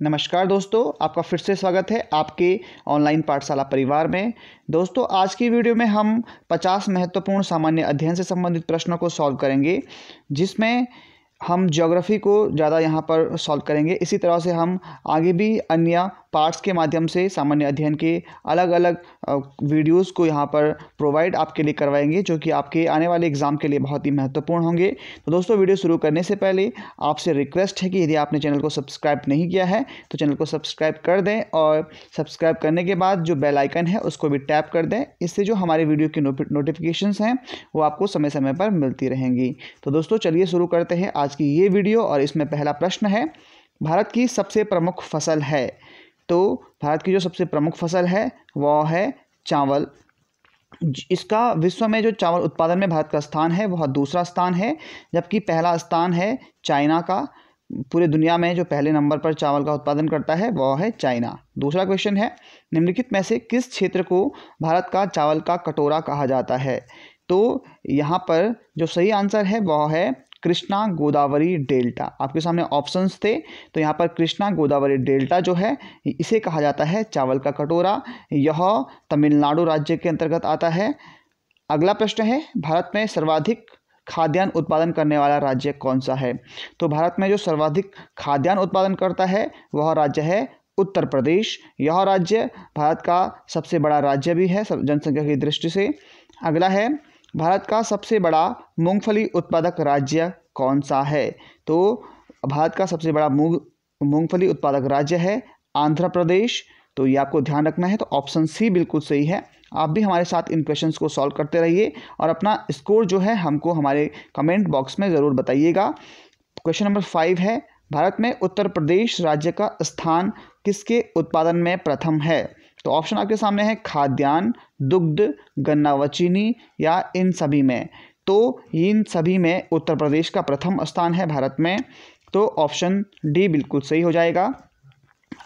नमस्कार दोस्तों, आपका फिर से स्वागत है आपके ऑनलाइन पाठशाला परिवार में। दोस्तों, आज की वीडियो में हम 50 महत्वपूर्ण सामान्य अध्ययन से संबंधित प्रश्नों को सॉल्व करेंगे, जिसमें हम ज्योग्राफी को ज़्यादा यहाँ पर सॉल्व करेंगे। इसी तरह से हम आगे भी अन्य पार्ट्स के माध्यम से सामान्य अध्ययन के अलग अलग वीडियोस को यहाँ पर प्रोवाइड आपके लिए करवाएंगे, जो कि आपके आने वाले एग्ज़ाम के लिए बहुत ही महत्वपूर्ण होंगे। तो दोस्तों, वीडियो शुरू करने से पहले आपसे रिक्वेस्ट है कि यदि आपने चैनल को सब्सक्राइब नहीं किया है तो चैनल को सब्सक्राइब कर दें, और सब्सक्राइब करने के बाद जो बेल आइकन है उसको भी टैप कर दें। इससे जो हमारे वीडियो की नोटिफिकेशंस हैं वो आपको समय समय पर मिलती रहेंगी। तो दोस्तों, चलिए शुरू करते हैं आज की ये वीडियो। और इसमें पहला प्रश्न है, भारत की सबसे प्रमुख फसल है। तो भारत की जो सबसे प्रमुख फसल है वह है चावल। इसका विश्व में जो चावल उत्पादन में भारत का स्थान है वह दूसरा स्थान है, जबकि पहला स्थान है चाइना का। पूरे दुनिया में जो पहले नंबर पर चावल का उत्पादन करता है वह है चाइना। दूसरा क्वेश्चन है, निम्नलिखित में से किस क्षेत्र को भारत का चावल का कटोरा कहा जाता है। तो यहाँ पर जो सही आंसर है वह है कृष्णा गोदावरी डेल्टा। आपके सामने ऑप्शंस थे, तो यहाँ पर कृष्णा गोदावरी डेल्टा जो है इसे कहा जाता है चावल का कटोरा। यह तमिलनाडु राज्य के अंतर्गत आता है। अगला प्रश्न है, भारत में सर्वाधिक खाद्यान्न उत्पादन करने वाला राज्य कौन सा है। तो भारत में जो सर्वाधिक खाद्यान्न उत्पादन करता है वह राज्य है उत्तर प्रदेश। यह राज्य भारत का सबसे बड़ा राज्य भी है जनसंख्या की दृष्टि से। अगला है, भारत का सबसे बड़ा मूंगफली उत्पादक राज्य कौन सा है। तो भारत का सबसे बड़ा मूंगफली उत्पादक राज्य है आंध्र प्रदेश। तो ये आपको ध्यान रखना है। तो ऑप्शन सी बिल्कुल सही है। आप भी हमारे साथ इन क्वेश्चंस को सॉल्व करते रहिए और अपना स्कोर जो है हमको हमारे कमेंट बॉक्स में ज़रूर बताइएगा। क्वेश्चन नंबर 5 है, भारत में उत्तर प्रदेश राज्य का स्थान किसके उत्पादन में प्रथम है। तो ऑप्शन आपके सामने है खाद्यान्न, दुग्ध, गन्ना व चीनी, या इन सभी में। तो इन सभी में उत्तर प्रदेश का प्रथम स्थान है भारत में। तो ऑप्शन डी बिल्कुल सही हो जाएगा।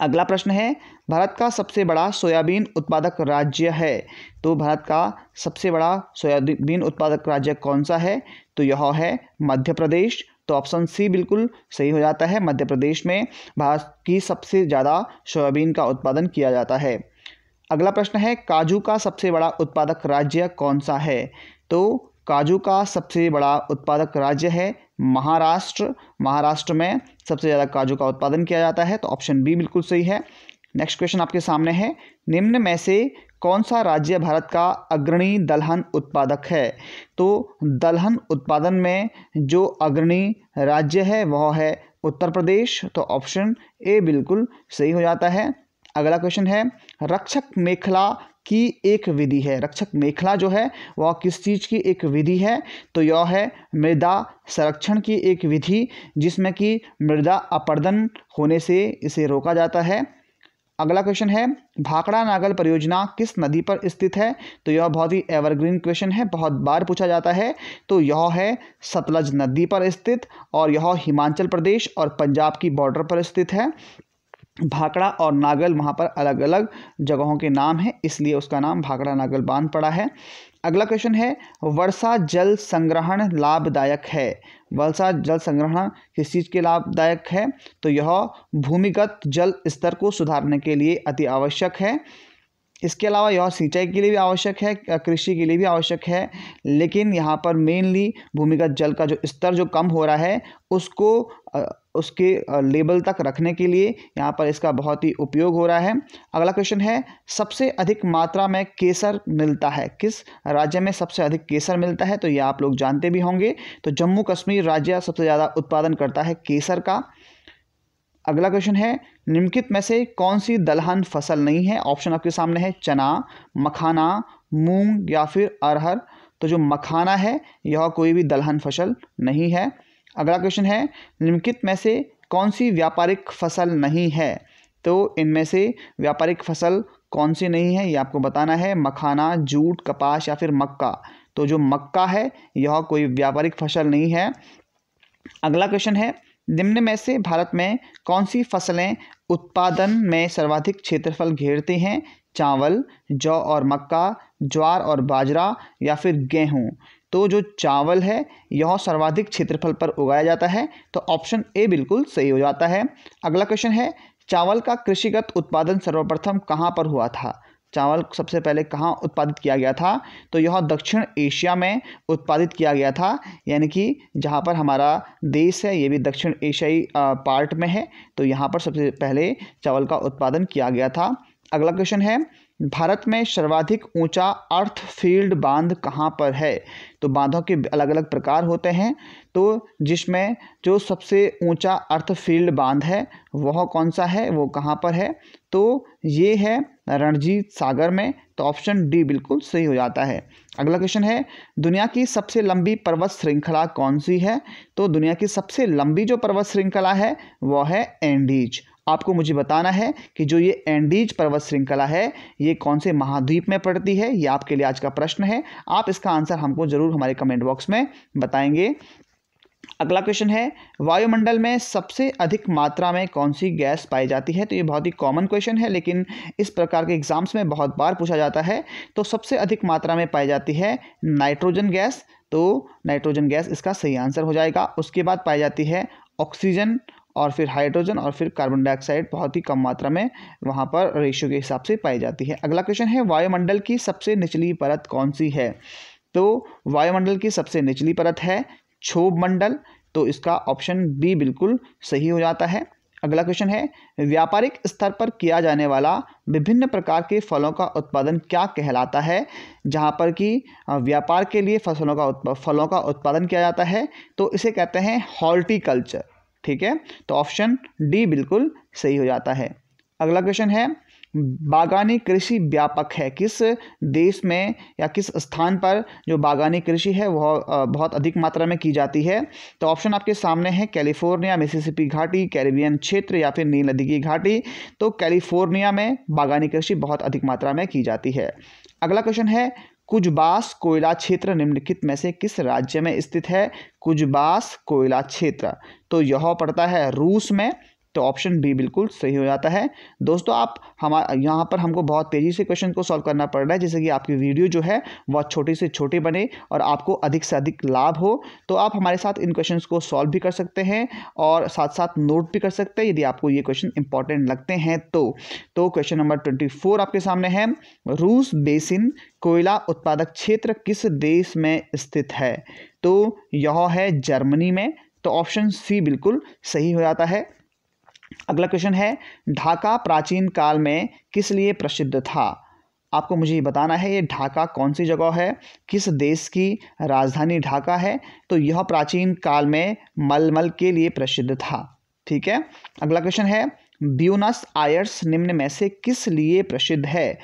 अगला प्रश्न है, भारत का सबसे बड़ा सोयाबीन उत्पादक राज्य है। तो भारत का सबसे बड़ा सोयाबीन उत्पादक राज्य कौन सा है। तो यह है मध्य प्रदेश। तो ऑप्शन सी बिल्कुल सही हो जाता है। मध्य प्रदेश में भारत की सबसे ज़्यादा सोयाबीन का उत्पादन किया जाता है। अगला प्रश्न है, काजू का सबसे बड़ा उत्पादक राज्य कौन सा है। तो काजू का सबसे बड़ा उत्पादक राज्य है महाराष्ट्र। महाराष्ट्र में सबसे ज़्यादा काजू का उत्पादन किया जाता है। तो ऑप्शन बी बिल्कुल सही है। नेक्स्ट क्वेश्चन आपके सामने है, निम्न में से कौन सा राज्य भारत का अग्रणी दलहन उत्पादक है। तो दलहन उत्पादन में जो अग्रणी राज्य है वह है उत्तर प्रदेश। तो ऑप्शन ए बिल्कुल सही हो जाता है। अगला क्वेश्चन है, रक्षक मेखला की एक विधि है। रक्षक मेखला जो है वह किस चीज़ की एक विधि है। तो यह है मृदा संरक्षण की एक विधि, जिसमें कि मृदा अपरदन होने से इसे रोका जाता है। अगला क्वेश्चन है, भाखड़ा नागल परियोजना किस नदी पर स्थित है। तो यह बहुत ही एवरग्रीन क्वेश्चन है, बहुत बार पूछा जाता है। तो यह है सतलज नदी पर स्थित, और यह हिमाचल प्रदेश और पंजाब की बॉर्डर पर स्थित है। भाखड़ा और नागल वहाँ पर अलग अलग जगहों के नाम हैं, इसलिए उसका नाम भाखड़ा नागल बांध पड़ा है। अगला क्वेश्चन है, वर्षा जल संग्रहण लाभदायक है। वर्षा जल संग्रहण किस चीज़ के लाभदायक है। तो यह भूमिगत जल स्तर को सुधारने के लिए अति आवश्यक है। इसके अलावा यह सिंचाई के लिए भी आवश्यक है, कृषि के लिए भी आवश्यक है, लेकिन यहाँ पर मेनली भूमिगत जल का जो स्तर जो कम हो रहा है उसको उसके लेवल तक रखने के लिए यहाँ पर इसका बहुत ही उपयोग हो रहा है। अगला क्वेश्चन है, सबसे अधिक मात्रा में केसर मिलता है। किस राज्य में सबसे अधिक केसर मिलता है। तो ये आप लोग जानते भी होंगे। तो जम्मू कश्मीर राज्य सबसे ज़्यादा उत्पादन करता है केसर का। अगला क्वेश्चन है, निम्नलिखित में से कौन सी दलहन फसल नहीं है। ऑप्शन आपके सामने है चना, मखाना, मूंग या फिर अरहर। तो जो मखाना है यह कोई भी दलहन फसल नहीं है। अगला क्वेश्चन है, निम्नलिखित में से कौन सी व्यापारिक फसल नहीं है। तो इनमें से व्यापारिक फसल कौन सी नहीं है ये आपको बताना है। मखाना, जूट, कपास या फिर मक्का। तो जो मक्का है यह कोई व्यापारिक फसल नहीं है। अगला क्वेश्चन है, निम्न में से भारत में कौन सी फसलें उत्पादन में सर्वाधिक क्षेत्रफल घेरते हैं। चावल, जौ और मक्का, ज्वार और बाजरा या फिर गेहूँ। तो जो चावल है यह सर्वाधिक क्षेत्रफल पर उगाया जाता है। तो ऑप्शन ए बिल्कुल सही हो जाता है। अगला क्वेश्चन है, चावल का कृषिगत उत्पादन सर्वप्रथम कहाँ पर हुआ था? चावल सबसे पहले कहाँ उत्पादित किया गया था? तो यह दक्षिण एशिया में उत्पादित किया गया था, यानी कि जहाँ पर हमारा देश है ये भी दक्षिण एशियाई पार्ट में है, तो यहाँ पर सबसे पहले चावल का उत्पादन किया गया था। अगला क्वेश्चन है, भारत में सर्वाधिक ऊंचा अर्थ फील्ड बांध कहाँ पर है? तो बांधों के अलग अलग प्रकार होते हैं, तो जिसमें जो सबसे ऊंचा अर्थ फील्ड बांध है वह कौन सा है, वो कहाँ पर है? तो ये है रणजीत सागर में, तो ऑप्शन डी बिल्कुल सही हो जाता है। अगला क्वेश्चन है, दुनिया की सबसे लंबी पर्वत श्रृंखला कौन सी है? तो दुनिया की सबसे लंबी जो पर्वत श्रृंखला है वह है एंडीज। आपको मुझे बताना है कि जो ये एंडीज पर्वत श्रृंखला है ये कौन से महाद्वीप में पड़ती है। ये आपके लिए आज का प्रश्न है, आप इसका आंसर हमको जरूर हमारे कमेंट बॉक्स में बताएंगे। अगला क्वेश्चन है, वायुमंडल में सबसे अधिक मात्रा में कौन सी गैस पाई जाती है? तो ये बहुत ही कॉमन क्वेश्चन है, लेकिन इस प्रकार के एग्जाम्स में बहुत बार पूछा जाता है। तो सबसे अधिक मात्रा में पाई जाती है नाइट्रोजन गैस, तो नाइट्रोजन गैस इसका सही आंसर हो जाएगा। उसके बाद पाई जाती है ऑक्सीजन, और फिर हाइड्रोजन, और फिर कार्बन डाइऑक्साइड बहुत ही कम मात्रा में वहाँ पर रेशियो के हिसाब से पाई जाती है। अगला क्वेश्चन है, वायुमंडल की सबसे निचली परत कौन सी है? तो वायुमंडल की सबसे निचली परत है क्षोभ मंडल, तो इसका ऑप्शन बी बिल्कुल सही हो जाता है। अगला क्वेश्चन है, व्यापारिक स्तर पर किया जाने वाला विभिन्न प्रकार के फलों का उत्पादन क्या कहलाता है? जहाँ पर कि व्यापार के लिए फलों का उत्पादन किया जाता है, तो इसे कहते हैं हॉर्टिकल्चर। ठीक है, तो ऑप्शन डी बिल्कुल सही हो जाता है। अगला क्वेश्चन है, बागानी कृषि व्यापक है किस देश में या किस स्थान पर जो बागानी कृषि है वह बहुत अधिक मात्रा में की जाती है? तो ऑप्शन आपके सामने है, कैलिफोर्निया, मिसिसिपी घाटी, कैरिबियन क्षेत्र या फिर नील नदी की घाटी। तो कैलिफोर्निया में बागानी कृषि बहुत अधिक मात्रा में की जाती है। अगला क्वेश्चन है, कुजबास कोयला क्षेत्र निम्नलिखित में से किस राज्य में स्थित है? कुजबास कोयला क्षेत्र, तो यह पड़ता है रूस में, तो ऑप्शन बी बिल्कुल सही हो जाता है। दोस्तों आप यहाँ पर हमको बहुत तेज़ी से क्वेश्चन को सॉल्व करना पड़ रहा है, जिससे कि आपकी वीडियो जो है वह छोटे से छोटे बने और आपको अधिक से अधिक लाभ हो। तो आप हमारे साथ इन क्वेश्चंस को सॉल्व भी कर सकते हैं और साथ साथ नोट भी कर सकते हैं यदि आपको ये क्वेश्चन इंपॉर्टेंट लगते हैं तो क्वेश्चन नंबर 24 आपके सामने है, रूस बेसिन कोयला उत्पादक क्षेत्र किस देश में स्थित है? तो यह है जर्मनी में, तो ऑप्शन सी बिल्कुल सही हो जाता है। अगला क्वेश्चन है, ढाका प्राचीन काल में किस लिए प्रसिद्ध था? आपको मुझे बताना है ये ढाका कौन सी जगह है, किस देश की राजधानी ढाका है? तो यह प्राचीन काल में मलमल के लिए प्रसिद्ध था। ठीक है, अगला क्वेश्चन है, ब्यूनस आयर्स निम्न में से किस लिए प्रसिद्ध है?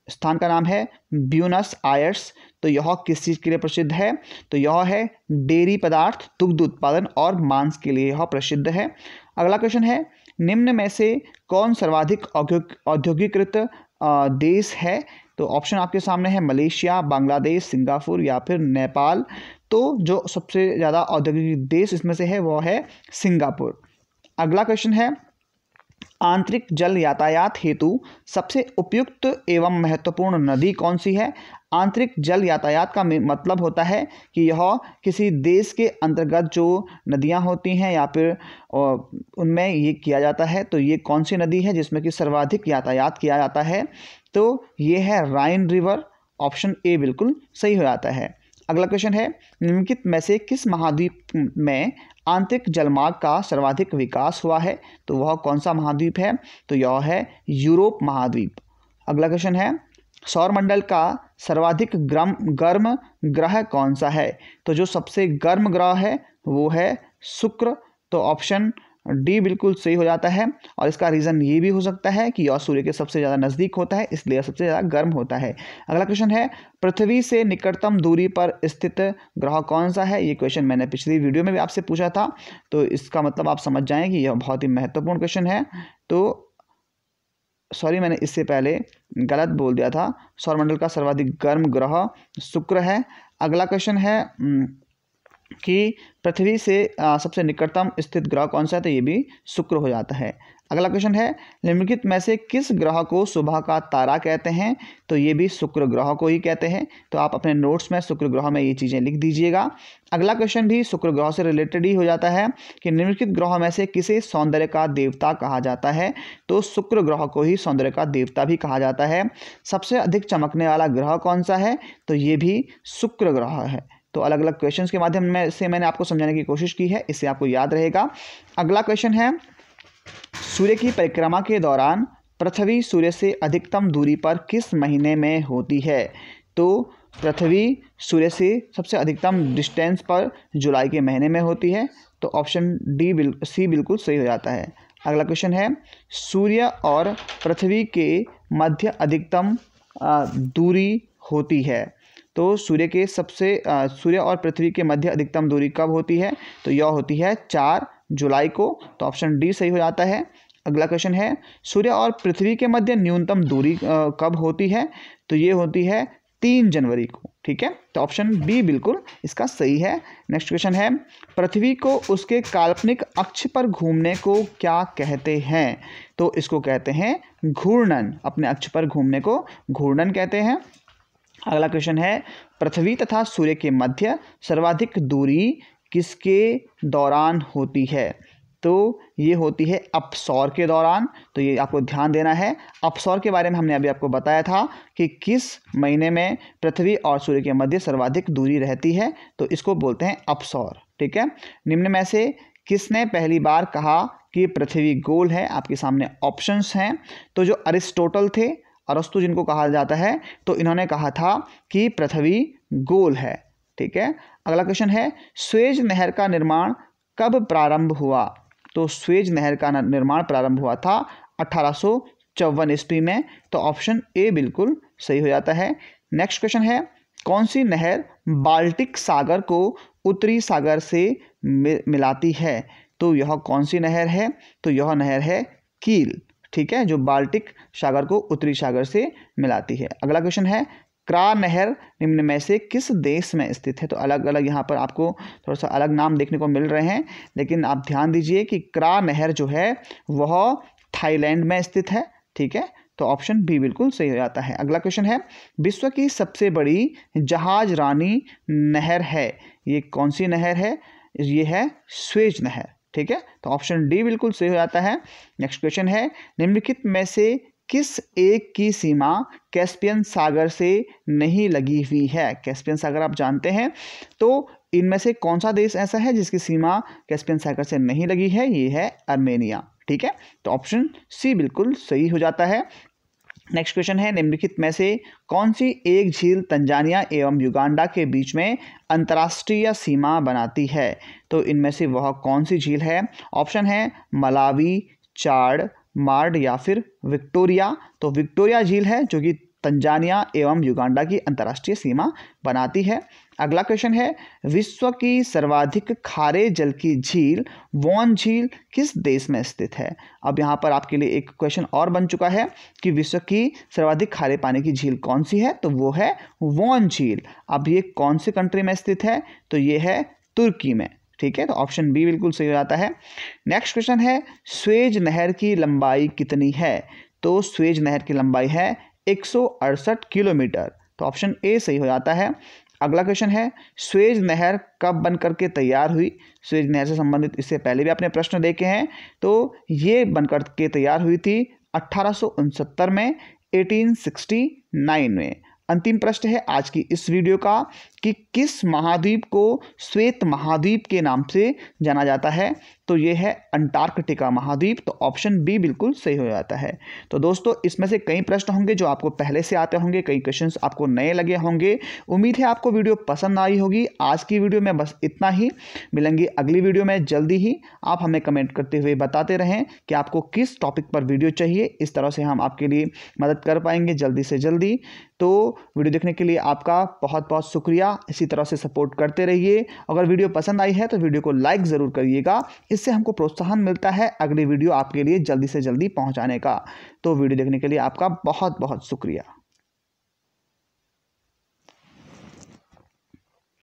स्थान का नाम है ब्यूनस आयर्स, तो यह किस चीज़ के लिए प्रसिद्ध है? तो यह है डेयरी पदार्थ, दुग्ध उत्पादन और मांस के लिए यह प्रसिद्ध है। अगला क्वेश्चन है, निम्न में से कौन सर्वाधिक औद्योगिकृत देश है? तो ऑप्शन आपके सामने है, मलेशिया, बांग्लादेश, सिंगापुर या फिर नेपाल। तो जो सबसे ज़्यादा औद्योगिक देश इसमें से है वह है सिंगापुर। अगला क्वेश्चन है, आंतरिक जल यातायात हेतु सबसे उपयुक्त एवं महत्वपूर्ण नदी कौन सी है? आंतरिक जल यातायात का मतलब होता है कि यह किसी देश के अंतर्गत जो नदियां होती हैं या फिर उनमें ये किया जाता है, तो ये कौन सी नदी है जिसमें कि सर्वाधिक यातायात किया जाता है? तो ये है राइन रिवर, ऑप्शन ए बिल्कुल सही हो जाता है। अगला क्वेश्चन है, निम्नलिखित में से किस महाद्वीप में आंतरिक जलमार्ग का सर्वाधिक विकास हुआ है? तो वह कौन सा महाद्वीप है? तो यह है यूरोप महाद्वीप। अगला क्वेश्चन है, सौरमंडल का सर्वाधिक गर्म ग्रह कौन सा है? तो जो सबसे गर्म ग्रह है वो है शुक्र, तो ऑप्शन डी बिल्कुल सही हो जाता है। और इसका रीज़न ये भी हो सकता है कि यह सूर्य के सबसे ज़्यादा नज़दीक होता है, इसलिए सबसे ज़्यादा गर्म होता है। अगला क्वेश्चन है, पृथ्वी से निकटतम दूरी पर स्थित ग्रह कौन सा है? ये क्वेश्चन मैंने पिछली वीडियो में भी आपसे पूछा था, तो इसका मतलब आप समझ जाएं कि यह बहुत ही महत्वपूर्ण क्वेश्चन है। तो सॉरी, मैंने इससे पहले गलत बोल दिया था, सौरमंडल का सर्वाधिक गर्म ग्रह शुक्र है। अगला क्वेश्चन है, कि पृथ्वी से सबसे निकटतम स्थित ग्रह कौन सा है, तो ये भी शुक्र हो जाता है। अगला क्वेश्चन है, निम्नलिखित में से किस ग्रह को सुबह का तारा कहते हैं, तो ये भी शुक्र ग्रह को ही कहते हैं। तो आप अपने नोट्स में शुक्र ग्रह में ये चीज़ें लिख दीजिएगा। अगला क्वेश्चन भी शुक्र ग्रह से रिलेटेड ही हो जाता है कि निम्नलिखित ग्रह में से किसे सौंदर्य का देवता कहा जाता है, तो शुक्र ग्रह को ही सौंदर्य का देवता भी कहा जाता है। सबसे अधिक चमकने वाला ग्रह कौन सा है, तो ये भी शुक्र ग्रह है। तो अलग अलग क्वेश्चंस के माध्यम से मैंने आपको समझाने की कोशिश की है, इससे आपको याद रहेगा। अगला क्वेश्चन है, सूर्य की परिक्रमा के दौरान पृथ्वी सूर्य से अधिकतम दूरी पर किस महीने में होती है, तो पृथ्वी सूर्य से सबसे अधिकतम डिस्टेंस पर जुलाई के महीने में होती है। तो ऑप्शन सी बिल्कुल सही हो जाता है। अगला क्वेश्चन है, सूर्य और पृथ्वी के मध्य अधिकतम दूरी होती है, तो सूर्य और पृथ्वी के मध्य अधिकतम दूरी कब होती है, तो यह होती है 4 जुलाई को। तो ऑप्शन डी सही हो जाता है। अगला क्वेश्चन है, सूर्य और पृथ्वी के मध्य न्यूनतम दूरी कब होती है, तो ये होती है 3 जनवरी को। ठीक है, तो ऑप्शन बी बिल्कुल इसका सही है। नेक्स्ट क्वेश्चन है, पृथ्वी को उसके काल्पनिक अक्ष पर घूमने को क्या कहते हैं, तो इसको कहते हैं घूर्णन। अपने अक्ष पर घूमने को घूर्णन कहते हैं। अगला क्वेश्चन है, पृथ्वी तथा सूर्य के मध्य सर्वाधिक दूरी किसके दौरान होती है, तो ये होती है अपसौर के दौरान। तो ये आपको ध्यान देना है। अपसौर के बारे में हमने अभी आपको बताया था कि किस महीने में पृथ्वी और सूर्य के मध्य सर्वाधिक दूरी रहती है, तो इसको बोलते हैं अपसौर। ठीक है, निम्न में से किसने पहली बार कहा कि पृथ्वी गोल है, आपके सामने ऑप्शंस हैं। तो जो अरिस्टोटल थे, अरस्तु जिनको कहा जाता है, तो इन्होंने कहा था कि पृथ्वी गोल है। ठीक है, अगला क्वेश्चन है, स्वेज नहर का निर्माण कब प्रारंभ हुआ, तो स्वेज नहर का निर्माण प्रारंभ हुआ था 1854 ईस्वी में। तो ऑप्शन ए बिल्कुल सही हो जाता है। नेक्स्ट क्वेश्चन है, कौन सी नहर बाल्टिक सागर को उत्तरी सागर से मिलाती है, तो यह कौन सी नहर है, तो यह नहर है कील। ठीक है, जो बाल्टिक सागर को उत्तरी सागर से मिलाती है। अगला क्वेश्चन है, क्रा नहर निम्न में से किस देश में स्थित है, तो अलग अलग यहाँ पर आपको थोड़ा सा अलग नाम देखने को मिल रहे हैं, लेकिन आप ध्यान दीजिए कि क्रा नहर जो है वह थाईलैंड में स्थित है। ठीक है, तो ऑप्शन बी बिल्कुल सही हो जाता है। अगला क्वेश्चन है, विश्व की सबसे बड़ी जहाज रानी नहर है, ये कौन सी नहर है, ये है स्वेज नहर। ठीक है, तो ऑप्शन डी बिल्कुल सही हो जाता है। नेक्स्ट क्वेश्चन है, निम्नलिखित में से किस एक की सीमा कैस्पियन सागर से नहीं लगी हुई है, कैस्पियन सागर आप जानते हैं, तो इनमें से कौन सा देश ऐसा है जिसकी सीमा कैस्पियन सागर से नहीं लगी है, ये है अर्मेनिया। ठीक है, तो ऑप्शन सी बिल्कुल सही हो जाता है। नेक्स्ट क्वेश्चन है, निम्नलिखित में से कौन सी एक झील तंजानिया एवं युगांडा के बीच में अंतर्राष्ट्रीय सीमा बनाती है, तो इनमें से वह कौन सी झील है। ऑप्शन है मलावी, चाड, मार्ड या फिर विक्टोरिया। तो विक्टोरिया झील है जो कि तंजानिया एवं युगांडा की अंतर्राष्ट्रीय सीमा बनाती है। अगला क्वेश्चन है, विश्व की सर्वाधिक खारे जल की झील वॉन झील किस देश में स्थित है। अब यहाँ पर आपके लिए एक क्वेश्चन और बन चुका है कि विश्व की सर्वाधिक खारे पानी की झील कौन सी है, तो वो है वॉन झील। अब ये कौन सी कंट्री में स्थित है, तो ये है तुर्की में। ठीक है, तो ऑप्शन बी बिल्कुल सही हो जाता है। नेक्स्ट क्वेश्चन है, स्वेज नहर की लंबाई कितनी है, तो स्वेज नहर की लंबाई है 168 किलोमीटर। तो ऑप्शन ए सही हो जाता है। अगला क्वेश्चन है, स्वेज नहर कब बन करके तैयार हुई। स्वेज नहर से संबंधित इससे पहले भी आपने प्रश्न देखे हैं, तो ये बन करके तैयार हुई थी 1869 में, 1869 में। अंतिम प्रश्न है आज की इस वीडियो का कि किस महाद्वीप को श्वेत महाद्वीप के नाम से जाना जाता है, तो ये है अंटार्कटिका महाद्वीप। तो ऑप्शन बी बिल्कुल सही हो जाता है। तो दोस्तों, इसमें से कई प्रश्न होंगे जो आपको पहले से आते होंगे, कई क्वेश्चंस आपको नए लगे होंगे। उम्मीद है आपको वीडियो पसंद आई होगी। आज की वीडियो में बस इतना ही, मिलेंगे अगली वीडियो में जल्दी ही। आप हमें कमेंट करते हुए बताते रहें कि आपको किस टॉपिक पर वीडियो चाहिए, इस तरह से हम आपके लिए मदद कर पाएंगे जल्दी से जल्दी। तो वीडियो देखने के लिए आपका बहुत बहुत शुक्रिया। इसी तरह से सपोर्ट करते रहिए। अगर वीडियो पसंद आई है तो वीडियो को लाइक ज़रूर करिएगा, इससे हमको प्रोत्साहन मिलता है अगली वीडियो आपके लिए जल्दी से जल्दी पहुंचाने का। तो वीडियो देखने के लिए आपका बहुत बहुत शुक्रिया।